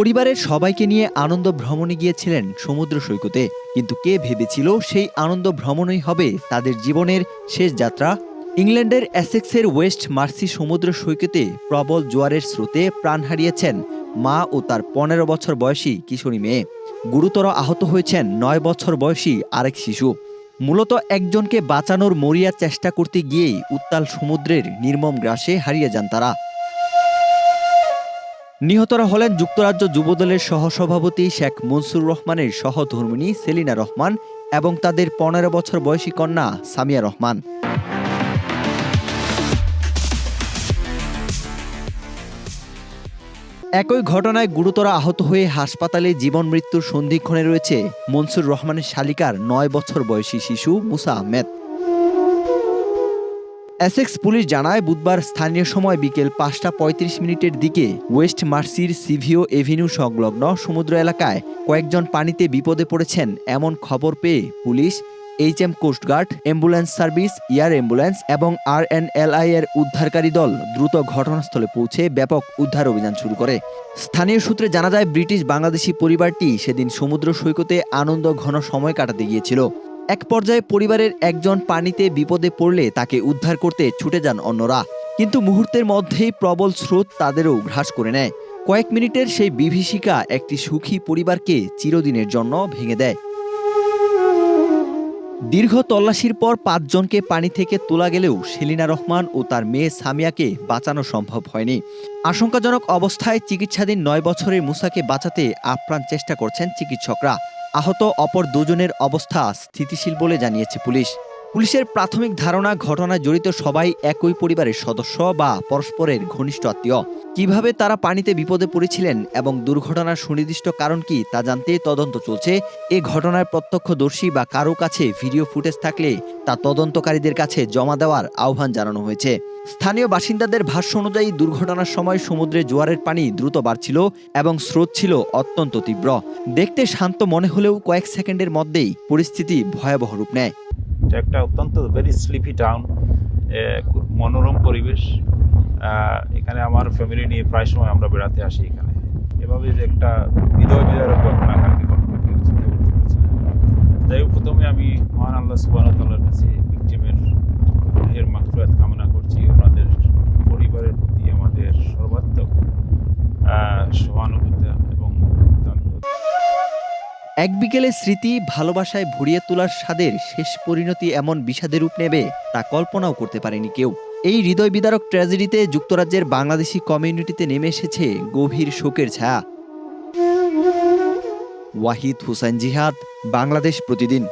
পরিবারের সবাইকে নিয়ে আনন্দ ভ্রমণে গিয়েছিলেন সমুদ্র সৈকতে, কিন্তু কে ভেবেছিল সেই আনন্দ ভ্রমণই হবে তাদের জীবনের শেষ যাত্রা। ইংল্যান্ডের এসেক্সের ওয়েস্ট মার্সি সমুদ্র সৈকতে প্রবল জোয়ারের স্রোতে প্রাণ হারিয়েছেন মা ও তার ১৫ বছর বয়সী কিশোরী মেয়ে। গুরুতর আহত হয়েছেন ৯ বছর বয়সী আরেক শিশু। মূলত একজনকে বাঁচানোর মরিয়া চেষ্টা করতে গিয়েই উত্তাল সমুদ্রের নির্মম গ্রাসে হারিয়ে যান তারা। নিহতরা হলেন যুক্তরাজ্য যুবদলের সহসভাপতি শেখ মনসুর রহমানের সহধর্মিণী সেলিনা রহমান এবং তাদের ১৫ বছর বয়সী কন্যা সামিয়া রহমান। একই ঘটনায় গুরুতর আহত হয়ে হাসপাতালে জীবন মৃত্যুর সন্ধিক্ষণে রয়েছে মনসুর রহমানের শালিকার ৯ বছর বয়সী শিশু মুসা আহমেদ। এসেক্স পুলিশ জানায়, বুধবার স্থানীয় সময় বিকেল ৫টা ৩৫ মিনিটের দিকে ওয়েস্ট মার্সির সিভিও এভিনিউ সংলগ্ন সমুদ্র এলাকায় কয়েকজন পানিতে বিপদে পড়েছেন এমন খবর পেয়ে police, HM coastguard, ambulance service, air ambulance এবং RNLI এর উদ্ধারকারী দল দ্রুত ঘটনাস্থলে পৌঁছে ব্যাপক উদ্ধার অভিযান শুরু করে। স্থানীয় সূত্রে জানা যায়, ব্রিটিশ বাংলাদেশি পরিবারটি সেদিন সমুদ্র সৈকতে আনন্দ ঘন সময় কাটাতে গিয়েছিল। এক পর্যায়ে পরিবারের একজন পানিতে বিপদে পড়লে তাকে উদ্ধার করতে ছুটে যান অন্যরা, কিন্তু মুহূর্তের মধ্যেই প্রবল স্রোত তাদেরও গ্রাস করে নেয়। কয়েক মিনিটের সেই বিভীষিকা একটি সুখী পরিবারকে চিরদিনের জন্য ভেঙে দেয়। দীর্ঘ তল্লাশির পর ৫ জনকে পানি থেকে তোলা গেলেও সেলিনা রহমান ও তার মেয়ে সামিয়াকে বাঁচানো সম্ভব হয়নি। আশঙ্কাজনক অবস্থায় চিকিৎসাধীন ৯ বছরের মুসাকে বাঁচাতে আপ্রাণ চেষ্টা করছেন চিকিৎসকরা। আহত অপর দুজনের অবস্থা স্থিতিশীল বলে জানিয়েছে পুলিশ। পুলিশের প্রাথমিক ধারণা, ঘটনায় জড়িত সবাই একই পরিবারের সদস্য বা পরস্পরের ঘনিষ্ঠ আত্মীয়। কিভাবে তারা পানিতে বিপদে পড়েছিলেন এবং দুর্ঘটনার সুনির্দিষ্ট কারণ কি তা জানতে তদন্ত চলছে। এ ঘটনার প্রত্যক্ষদর্শী বা কারো কাছে ভিডিও ফুটেজ থাকলে তা তদন্তকারীদের কাছে জমা দেওয়ার আহ্বান জানানো হয়েছে। স্থানীয় বাসিন্দাদের ভাষ্য অনুযায়ী দুর্ঘটনার সময় সমুদ্রে জোয়ারের পানি দ্রুত বাড়ছিল এবং স্রোত ছিল অত্যন্ত তীব্র। দেখতে শান্ত মনে হলেও কয়েক সেকেন্ডের মধ্যেই পরিস্থিতি ভয়াবহ রূপ নেয়। এটা একটা অত্যন্ত ভেরি স্লিপি টাউন, খুব মনোরম পরিবেশ। এখানে আমার ফ্যামিলি নিয়ে প্রায় সময় আমরা বেড়াতে আসি এখানে। এভাবে যে একটা হৃদয় বিদারক ঘটনা কালকে ঘটনা কেউ চিন্তা করতে পারছে না। যাই হোক, প্রথমে আমি মহান আল্লাহ সুবহানাহু ওয়া তাআলার কাছে ভিকটিমের রুহের মাগফিরাত কামনা করছি। ওনাদের পরিবারের প্রতি আমাদের সর্বাত্মক সহানুভূতি এবং এক বিকেলের স্মৃতি ভালোবাসায় ভরিয়ে তোলার স্বাদের শেষ পরিণতি এমন বিষাদের রূপ নেবে তা কল্পনাও করতে পারেনি কেউ। এই হৃদয় বিদারক ট্র্যাজেডিতে যুক্তরাজ্যের বাংলাদেশি কমিউনিটিতে নেমে এসেছে গভীর শোকের ছায়া। ওয়াহিদ হুসাইন জিহাদ, বাংলাদেশ প্রতিদিন।